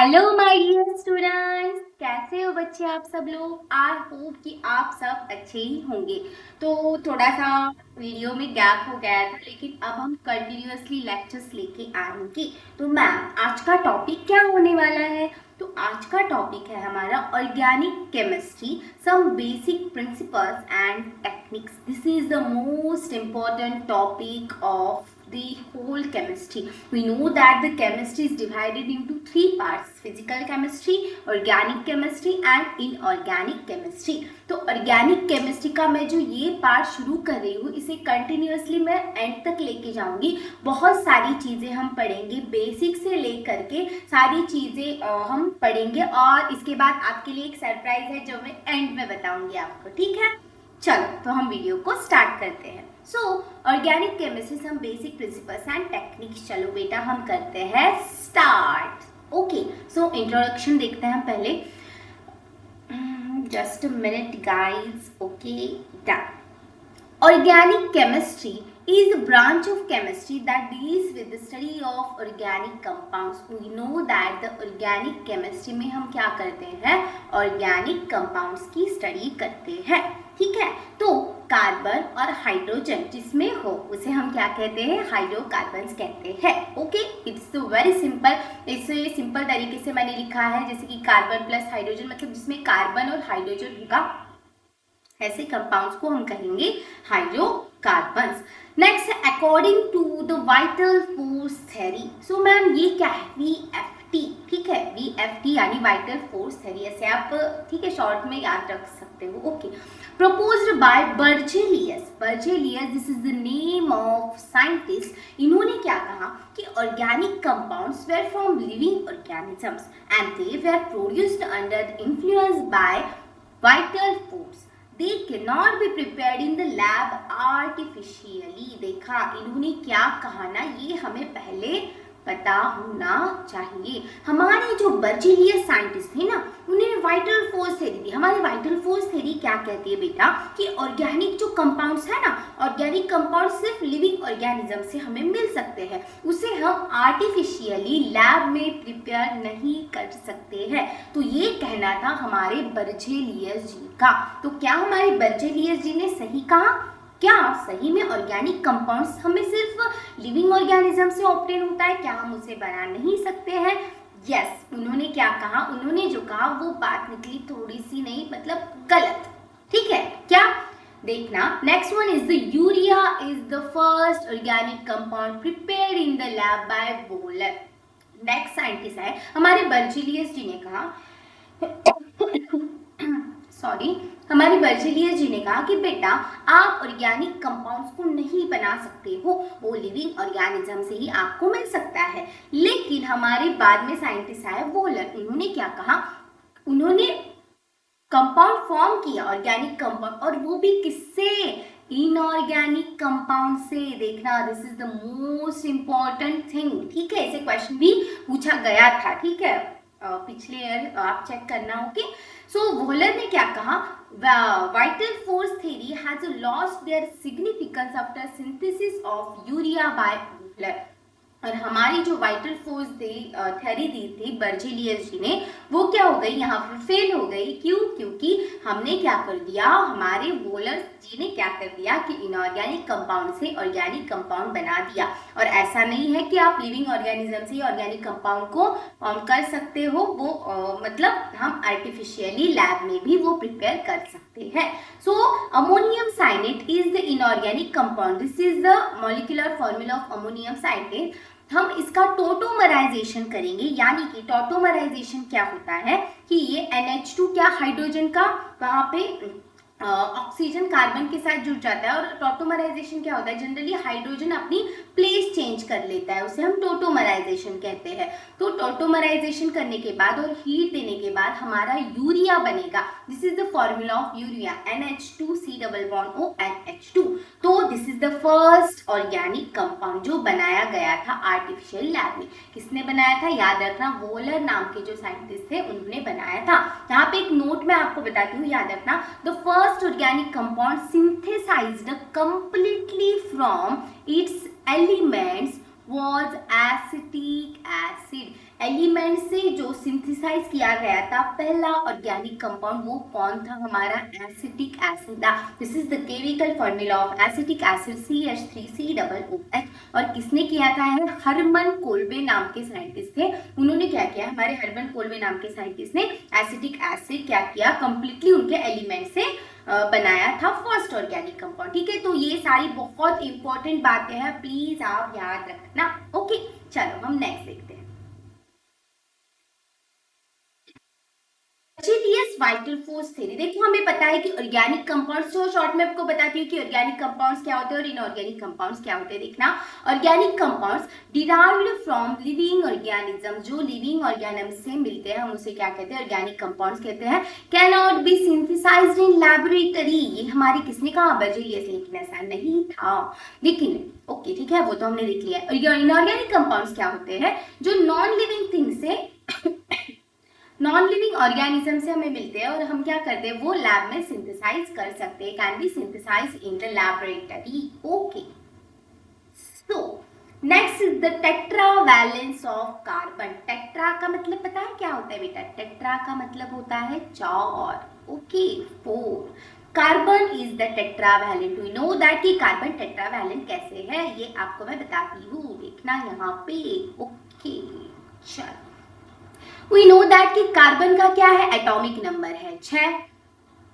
Hello my dear students, कैसे हो बच्चे आप सब लोग। आई होप कि आप सब अच्छे ही होंगे। तो थोड़ा सा वीडियो में गैप हो गया था, लेकिन अब हम कंटिन्यूअसली लेक्चर्स लेके आएंगे। तो मैम आज का टॉपिक क्या होने वाला है? तो आज का टॉपिक है हमारा organic chemistry, some basic principles and techniques. This is the most important topic of the whole chemistry. We know that the chemistry is divided into three parts: physical chemistry, organic chemistry and inorganic chemistry. तो organic chemistry का मैं जो ये part शुरू कर रही हूँ, इसे कंटिन्यूअसली मैं एंड तक लेके जाऊंगी। बहुत सारी चीजें हम पढ़ेंगे, बेसिक से लेकर के सारी चीजें हम पढ़ेंगे, और इसके बाद आपके लिए एक सरप्राइज है जो मैं एंड में बताऊंगी आपको। ठीक है, चलो तो हम वीडियो को स्टार्ट करते हैं। So organic chemistry some basic principles and techniques. चलो बेटा हम करते हैं स्टार्ट। ओके, सो इंट्रोडक्शन देखते हैं हम पहले। Just a minute guys. Okay, done. Organic chemistry is a branch of chemistry that deals with the study of organic compounds. We know that the organic chemistry में हम क्या करते हैं? Organic compounds की study करते हैं। ठीक है, तो कार्बन और हाइड्रोजन जिसमें हो उसे हम क्या कहते हैं? हाइड्रोकार्बन्स कहते हैं। Okay, it's very simple. इसे सिंपल तरीके से मैंने लिखा है, जैसे कि कार्बन प्लस हाइड्रोजन, मतलब जिसमें कार्बन और हाइड्रोजन होगा, ऐसे कंपाउंड्स को हम कहेंगे हाइड्रोकार्बन्स। नेक्स्ट है according to the vital force theory. So ma'am ये क्या है? VFT। ठीक है, VFT यानी वाइटल फोर्स थ्योरी, ऐसे आप ठीक है शॉर्ट में याद रख सकते हो। Okay, proposed by Berzelius, this is the name of scientist. इन्होंने क्या कहा कि organic compounds were from living organisms and they were produced under the influence by vital force. They cannot be prepared in the lab artificially। देखा इन्होंने क्या कहा ना, ये हमें पहले पता होना चाहिए। हमारे जो बर्जेलियस साइंटिस्ट थे ना, उन्होंने वाइटल फोर्स थ्योरी दी। हमारी वाइटल फोर्स थ्योरी क्या कहती है बेटा कि ऑर्गेनिक जो कंपाउंड्स है ना, ऑर्गेनिक कंपाउंड सिर्फ लिविंग ऑर्गेनिज्म से हमें मिल सकते हैं, उसे हम आर्टिफिशियली लैब में प्रिपेयर नहीं कर सकते हैं। तो ये कहना था हमारे बर्जेलियस जी का। तो क्या हमारे बर्जेलियस जी ने सही कहा? क्या सही में ऑर्गेनिक कंपाउंड्स हमें सिर्फ लिविंग ऑर्गेनिज्म से ऑब्टेन होता है? क्या हम उसे बना नहीं सकते हैं? यस, उन्होंने क्या कहा? उन्होंने जो कहा वो बात निकली थोड़ी सी नहीं, मतलब गलत। ठीक है, क्या देखना। Next one is the urea is the first organic compound prepared in the lab by Wohler. Next scientist है हमारे बर्जेलियस जी ने कहा हमारी बर्जेलियस जी ने कहा कि बेटा आप ऑर्गेनिक कंपाउंड्स को नहीं बना सकते हो, वो लिविंग ऑर्गेनिज्म से ही आपको मिल सकता है। लेकिन हमारे बाद में साइंटिस्ट आए वोलर, उन्होंने क्या कहा? उन्होंने कंपाउंड फॉर्म किया, ऑर्गेनिक कंपाउंड, और वो भी किससे? इनऑर्गेनिक कंपाउंड से। देखना, this is the most important thing. ठीक है, इसे क्वेश्चन भी पूछा गया था। ठीक है, पिछले ईयर आप चेक करना। ओके, सो वोलर ने क्या कहा? Vital force theory has lost their significance after synthesis of urea by Wohler. और हमारी जो वाइटल फोर्स थ्योरी दी थी बर्जेलियस जी ने, वो क्या हो गई? यहाँ पर फेल हो गई। क्यों? क्योंकि हमने क्या कर दिया, हमारे वोलर जी ने क्या कर दिया कि इनऑर्गेनिक कंपाउंड से ऑर्गेनिक कंपाउंड बना दिया। और ऐसा नहीं है कि आप लिविंग ऑर्गेनिज्म से ऑर्गेनिक कंपाउंड को फॉर्म कर सकते हो, वो मतलब हम आर्टिफिशियली लैब में भी वो प्रिपेयर कर सकते हैं। So ammonium cyanate is the inorganic compound. This is the molecular formula of ammonium cyanate. हम इसका टोटोमराइजेशन करेंगे, यानी कि टोटोमराइजेशन क्या होता है कि ये NH2 क्या हाइड्रोजन का वहां पे ऑक्सीजन कार्बन के साथ जुड़ जाता है। और टोटोमराइजेशन क्या होता है? जनरली हाइड्रोजन अपनी प्लेस चेंज कर लेता है, उसे हम टोटोमराइजेशन कहते हैं। तो टोटोमराइजेशन करने के बाद और हीट देने के बाद हमारा यूरिया बनेगा। This is the formula of urea, NH2C+ONH2। तो this is the first organic compound जो बनाया गया था आर्टिफिशियल लैब में। किसने बनाया था? याद रखना, वोलर नाम के जो साइंटिस्ट थे उन्होंने बनाया था। यहाँ पे एक नोट मैं आपको बताती हूँ, याद रखना। The first organic compound synthesized completely from its elements was acetic acid। Element से जो सिंथेसाइज किया गया था पहला ऑर्गेनिक कंपाउंड, वो कौन था? हमारा एसिटिक एसिड था। This is the chemical formula of acetic acid CH3COOH। और किसने किया था? है हरमन कोल्बे नाम के साइंटिस्ट थे। उन्होंने क्या किया? हमारे हरमन कोल्बे नाम के साइंटिस्ट ने एसिटिक एसिड क्या किया? कंप्लीटली उनके एलिमेंट से बनाया था फर्स्ट ऑर्गेनिक कंपाउंड। ठीक है, तो ये सारी बहुत इंपॉर्टेंट बातें हैं, प्लीज आप याद रखना। ओके, चलो हम नेक्स्ट देखते हैं। Vital force theory. देखो हमें पता है कि ऑर्गेनिक कंपाउंड्स, जो शॉर्ट में आपको बताती हूँ कि ऑर्गेनिक कंपाउंड्स क्या होते हैं और इनऑर्गेनिक कंपाउंड्स क्या होते हैं। देखना, organic compounds derived from living organism, जो लिविंग ऑर्गेनिज्म से मिलते हैं हम उसे क्या कहते हैं? ऑर्गेनिक कंपाउंड्स कहते हैं। Can not be synthesized in laboratory. ये हमारी किसने कहा? बर्जेलियस ने, लेकिन ऐसा नहीं था। लेकिन ओके ठीक है, वो तो हमने देख लिया है। इनऑर्गेनिक कंपाउंड्स क्या होते हैं? जो नॉन लिविंग थिंग से नॉन लिविंग ऑर्गेनिज्म से हमें मिलते हैं और हम क्या करते हैं? वो लैब में सिंथेसाइज कर सकते हैं। Can be synthesize in the laboratory. Okay, so next is the tetravalence of carbon. Tetra का मतलब पता है क्या होता है बेटा? टेट्रा का मतलब होता है चार। Okay, 4। Carbon is the tetravalent. We know that कि कार्बन टेट्रावैलेंट कैसे है, ये आपको मैं बताती हूँ। देखना यहाँ पे। ओके, चलो, वी नो दैट कि कार्बन का क्या है? एटॉमिक नंबर है 6।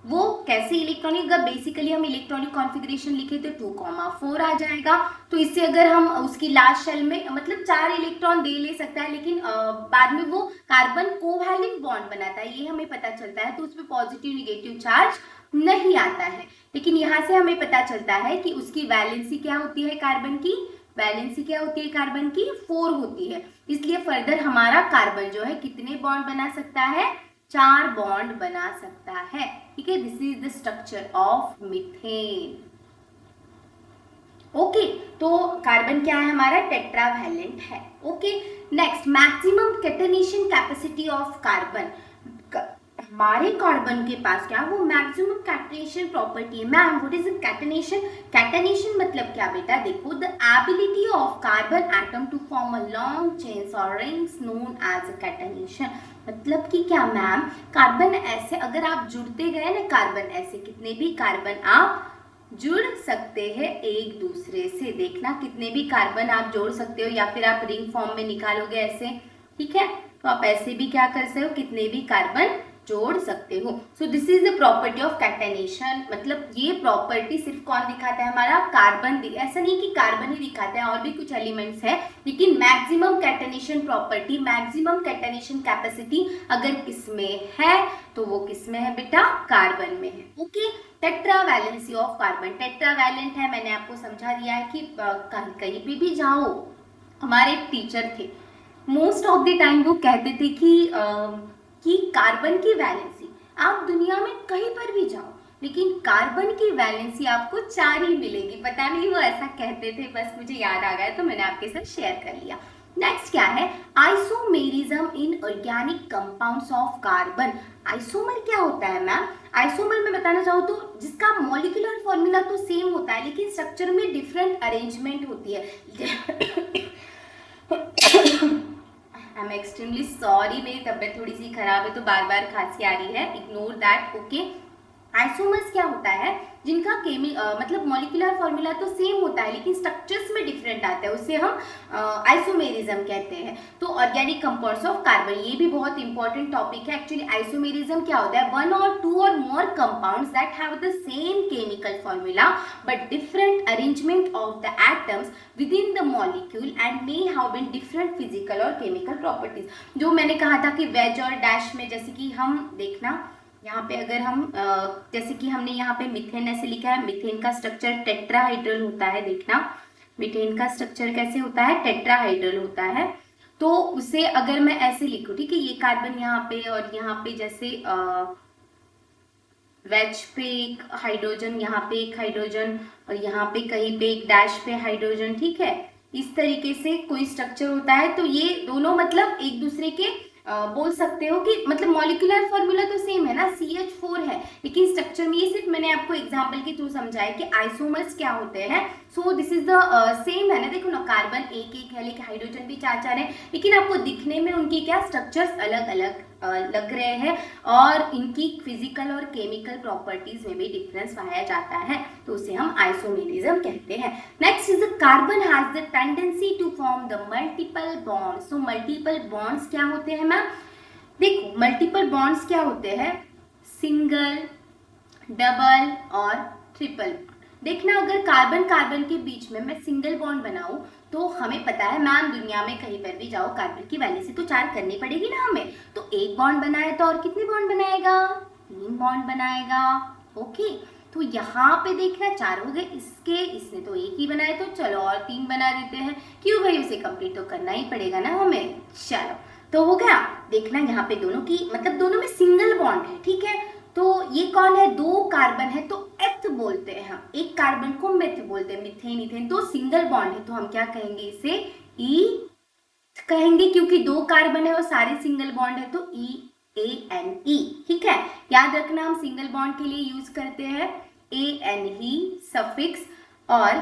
वो कैसे इलेक्ट्रॉनिक? अगर बेसिकली हम इलेक्ट्रॉनिक कॉन्फ़िगरेशन लिखे तो 2,4 आ जाएगा। तो इससे अगर हम उसकी लास्ट शेल में मतलब 4 इलेक्ट्रॉन दे ले सकता है, लेकिन बाद में वो कार्बन कोवैलेंट बॉन्ड बनाता है, ये हमें पता चलता है। तो उसमें पॉजिटिव निगेटिव चार्ज नहीं आता है। लेकिन यहाँ से हमें पता चलता है कि उसकी वैलेंसी क्या होती है? कार्बन की वैलेंसी क्या होती है? कार्बन की 4 होती है। इसलिए फर्दर हमारा कार्बन जो है कितने बॉन्ड बना सकता है? 4 बॉन्ड बना सकता है। ठीक है, this is the structure of methane. Okay, तो कार्बन क्या है? हमारा टेट्रावैलेंट है। Okay, next, maximum catenation capacity of carbon. हमारे कार्बन के पास क्या? वो मैक्सिमम कैटेनेशन प्रॉपर्टी है। Ma'am what is catenation? Catenation मतलब क्या बेटा? देखो, the ability of carbon atom to form a long chains और रिंग्स नोन एज कैटेनेशन। मतलब कि क्या मैम? कार्बन ऐसे अगर आप जुड़ते गए ना, कार्बन ऐसे कितने भी कार्बन आप जुड़ सकते हैं एक दूसरे से। देखना, कितने भी कार्बन आप जोड़ सकते हो, या फिर आप रिंग फॉर्म में निकालोगे ऐसे। ठीक है, तो आप ऐसे भी क्या कर सकते हो? कितने भी कार्बन जोड़ सकते हो। So this is the property of catenation. मतलब ये प्रॉपर्टी सिर्फ कौन दिखाता है? हमारा कार्बन। ऐसा नहीं कि कार्बन ही दिखाता है, और भी कुछ एलिमेंट्स है, लेकिन maximum catenation property, maximum catenation capacity अगर किसमें है तो वो किसमें है बेटा? कार्बन में है। Okay, tetravalency of carbon. Tetravalent है, मैंने आपको समझा दिया है कि कहीं पे भी जाओ। हमारे एक टीचर थे, मोस्ट ऑफ द टाइम वो कहते थे कि कार्बन की वैलेंसी आप दुनिया में कहीं पर भी जाओ, लेकिन कार्बन की वैलेंसी आपको 4 ही मिलेगी। पता नहीं वो ऐसा कहते थे, बस मुझे याद आ गया तो मैंने आपके साथ शेयर कर लिया। नेक्स्ट क्या है? Isomerism in organic compounds of carbon. Isomer क्या होता है मैम? आइसोमर में बताना चाहूँ तो जिसका मॉलिक्यूलर फॉर्मूला तो सेम होता है, लेकिन स्ट्रक्चर में डिफरेंट अरेंजमेंट होती है। आई एम एक्सट्रीमली सॉरी, मेरी तबीयत थोड़ी सी खराब है तो बार बार खांसी आ रही है, इग्नोर दैट। ओके, आइसोमर्स क्या होता है? जिनका मतलब मॉलिक्यूलर फॉर्मूला तो सेम होता है, लेकिन स्ट्रक्चर्स में डिफरेंट आता है, उसे हम आइसोमेरिज्म कहते हैं। तो ऑर्गेनिक कंपाउंड्स ऑफ कार्बन, ये भी बहुत इंपॉर्टेंट टॉपिक है। एक्चुअली आइसोमेरिज्म क्या होता है? 1 or 2 or more compounds that have the same chemical formula but different arrangement of the atoms within the molecule and may have been different physical or chemical properties। जो मैंने कहा था कि veg और dash में, जैसे कि हम देखना यहाँ पे अगर हम जैसे कि हमने यहाँ पे मीथेन ऐसे लिखा है, मीथेन का स्ट्रक्चर टेट्राहाइड्रल होता है। देखना, मीथेन का स्ट्रक्चर कैसे होता है? टेट्राहाइड्रल होता है। तो उसे अगर मैं ऐसे लिखूं, ठीक है, ये कार्बन यहाँ पे और यहाँ पे जैसे वेज पे एक हाइड्रोजन, यहाँ पे एक हाइड्रोजन और यहाँ पे कहीं पे एक डैश पे हाइड्रोजन। ठीक है, इस तरीके से कोई स्ट्रक्चर होता है। तो ये दोनों मतलब एक दूसरे के बोल सकते हो कि मतलब मॉलिक्यूलर फॉर्मूला तो सेम है ना, CH4 है, लेकिन स्ट्रक्चर में ये सिर्फ मैंने आपको एग्जांपल के थ्रू समझाया कि आइसोमर्स क्या होते हैं। So this is the same है ना, देखो ना, कार्बन एक एक है लेकिन हाइड्रोजन भी चार चार है, लेकिन आपको दिखने में उनकी क्या स्ट्रक्चर्स अलग अलग लग रहे हैं और इनकी फिजिकल और केमिकल प्रॉपर्टीज में भी डिफरेंस पाया जाता है, तो उसे हम आइसोमेरिज्म कहते हैं। Next is carbon has the tendency to form the multiple bonds. So multiple bonds क्या होते हैं मैम, देखो मल्टीपल बॉन्ड्स क्या होते हैं, सिंगल, डबल और ट्रिपल। देखना, अगर कार्बन कार्बन के बीच में मैं सिंगल बॉन्ड बनाऊं तो हमें पता है मैम, दुनिया में कहीं पर भी जाओ कार्बन की वैल्यू से तो 4 करनी पड़ेगी ना हमें, तो एक बॉन्ड बनाए तो और कितने बॉन्ड बनाएगा, 3 बॉन्ड बनाएगा। ओके, तो यहाँ पे देखना 4 हो गए इसके, इसने तो एक ही बनाए, तो चलो और 3 बना देते हैं, क्यों भाई, उसे कंप्लीट तो करना ही पड़ेगा ना हमें। चलो, तो हो गया। देखना यहाँ पे दोनों की मतलब दोनों में सिंगल बॉन्ड है, ठीक है, तो ये कौन है, 2 कार्बन है तो एथ बोलते हैं हम, एक कार्बन को मेथ बोलते हैं, मिथेन इथेन, तो सिंगल बॉन्ड है तो हम क्या कहेंगे, इसे ई कहेंगे, क्योंकि 2 कार्बन है और सारे सिंगल बॉन्ड है तो EANE। ठीक है, याद रखना, हम सिंगल बॉन्ड के लिए यूज करते हैं ANE सफिक्स और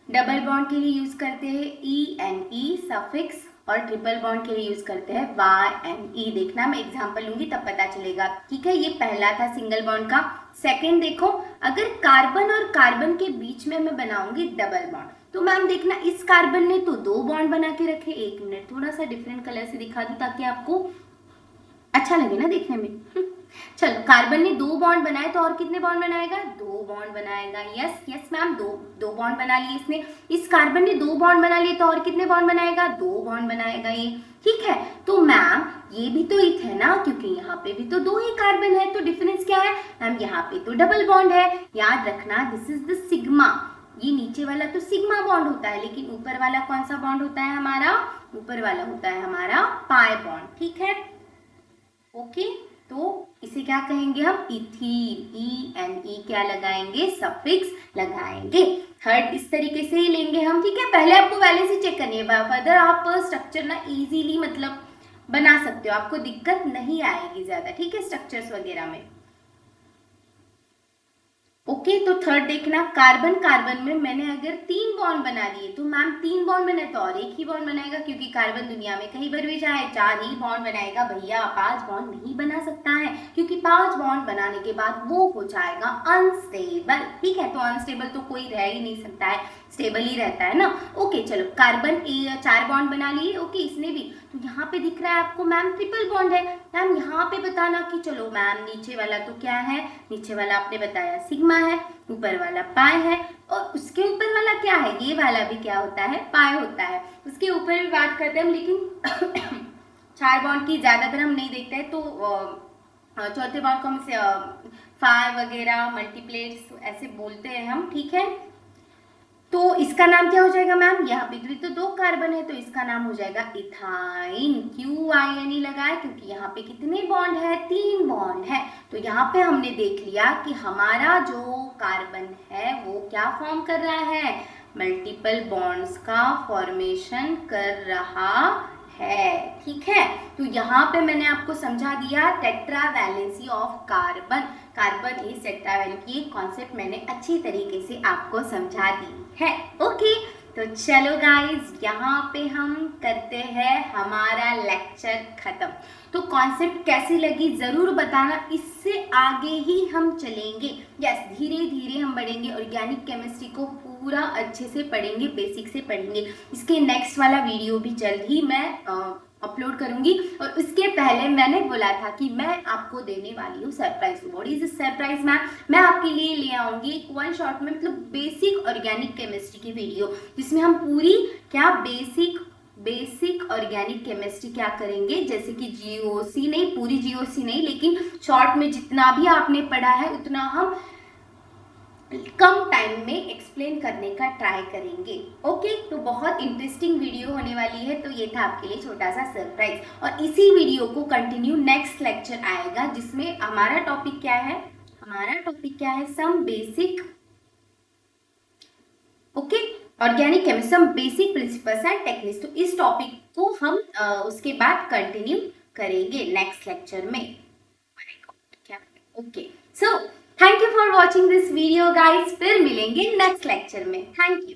डबल बॉन्ड के लिए यूज करते हैं ENE सफिक्स और ट्रिपल बॉन्ड के लिए यूज करते हैं YNE। देखना, मैं एग्जांपल लूंगी तब पता चलेगा। ठीक है, ये पहला था सिंगल बॉन्ड का। सेकंड देखो, अगर कार्बन और कार्बन के बीच में मैं बनाऊंगी डबल बॉन्ड, तो मैम देखना, इस कार्बन ने तो 2 बॉन्ड बना के रखे। एक मिनट, थोड़ा सा डिफरेंट कलर से दिखा दूं ताकि आपको अच्छा लगे ना देखने में। चलो, कार्बन ने 2 बॉन्ड बनाए तो और कितने बॉन्ड बनाएगा, 2 बॉन्ड बनाएगा। यस यस मैम, दो बॉन्ड बना लिए इसने। इस कार्बन ने 2 बॉन्ड बना लिए तो और कितने बॉन्ड बनाएगा, 2 बॉन्ड बनाएगा ये। ठीक है, तो मैम ये भी तो इथ है ना, क्योंकि यहाँ पे भी तो 2 ही कार्बन है, तो डिफरेंस क्या है मैम, यहाँ पे तो डबल बॉन्ड है। याद रखना, दिस इज द सिग्मा, ये नीचे वाला तो सिग्मा बॉन्ड होता है, लेकिन ऊपर वाला कौन सा बॉन्ड होता है हमारा, ऊपर वाला होता है हमारा पाई बॉन्ड। ठीक है, ओके, तो इसे क्या कहेंगे हम, इथीन, ENE क्या लगाएंगे, सफिक्स लगाएंगे। थर्ड इस तरीके से ही लेंगे हम। ठीक है, पहले आपको वैलेंसी चेक करनी है, फर्दर आप स्ट्रक्चर ना इजीली मतलब बना सकते हो, आपको दिक्कत नहीं आएगी ज्यादा। ठीक है, स्ट्रक्चर्स वगैरह में। ओके, तो थर्ड देखना, कार्बन कार्बन में मैंने अगर 3 बॉन्ड बना लिए तो मैम 3 बॉन्ड बने तो और एक ही बॉन्ड बनाएगा, क्योंकि कार्बन दुनिया में कहीं पर भी जाए 4 ही बॉन्ड बनाएगा भैया, 5 बॉन्ड नहीं बना सकता है, क्योंकि 5 बॉन्ड बनाने के बाद वो हो जाएगा अनस्टेबल। ठीक है, तो अनस्टेबल तो कोई रह ही नहीं सकता है, स्टेबल ही रहता है ना। ओके, चलो, कार्बन 4 बॉन्ड बना लिए। ओके, इसने भी, तो यहाँ पे दिख रहा है आपको मैम ट्रिपल बॉन्ड है। मैम यहाँ पे बताना कि चलो मैम नीचे वाला तो क्या है, नीचे वाला आपने बताया सिग्मा है, ऊपर वाला पाई है, और उसके ऊपर वाला क्या है, ये वाला भी क्या होता है, पाई होता है। उसके ऊपर भी बात करते हैं हम, लेकिन 4 बॉन्ड की ज्यादातर हम नहीं देखते हैं, तो चौथे बॉन्ड को हम 5 वगैरह मल्टीप्लेट्स ऐसे बोलते हैं हम। ठीक है, तो इसका नाम क्या हो जाएगा मैम, यहाँ पे भी तो 2 कार्बन है तो इसका नाम हो जाएगा इथाइन। QINE लगाए, क्योंकि यहाँ पे कितने बॉन्ड है, 3 बॉन्ड है। तो यहाँ पे हमने देख लिया कि हमारा जो कार्बन है वो क्या फॉर्म कर रहा है, मल्टीपल बॉन्ड्स का फॉर्मेशन कर रहा है। ठीक है, तो यहाँ पे मैंने आपको समझा दिया tetra valency of carbon, carbon is tetravalent, ये कॉन्सेप्ट मैंने अच्छी तरीके से आपको समझा दी है। ओके, तो चलो गाइस, यहाँ पे हम करते हैं हमारा लेक्चर खत्म। तो कॉन्सेप्ट कैसी लगी जरूर बताना, इससे आगे ही हम चलेंगे। यस, धीरे धीरे हम बढ़ेंगे, ऑर्गेनिक केमिस्ट्री को पूरा अच्छे से पढ़ेंगे, बेसिक से पढ़ेंगे। इसके नेक्स्ट वाला वीडियो भी जल्द ही मैं अपलोड करूंगी, और उसके पहले मैंने बोला था कि मैं आपको देने वाली हूँ surprise. What is surprise ma'am, मैं आपके लिए ले आऊंगी एक 1 शॉट में मतलब बेसिक ऑर्गेनिक केमिस्ट्री की वीडियो, जिसमें हम पूरी क्या बेसिक ऑर्गेनिक केमिस्ट्री क्या करेंगे, जैसे कि GOC नहीं, पूरी GOC नहीं, लेकिन शॉर्ट में जितना भी आपने पढ़ा है उतना हम कम टाइम में एक्सप्लेन करने का ट्राई करेंगे। ओके, तो बहुत इंटरेस्टिंग वीडियो होने वाली है, तो ये था आपके लिए छोटा सा सरप्राइज। और इसी वीडियो को कंटिन्यू नेक्स्ट लेक्चर आएगा, जिसमें हमारा टॉपिक क्या है, some basic, okay, organic chemistry, some basic principles and techniques. तो इस टॉपिक को हम उसके बाद कंटिन्यू करेंगे नेक्स्ट लेक्चर में। Okay, so thank you for watching this video guys, फिर मिलेंगे नेक्स्ट लेक्चर में। Thank you.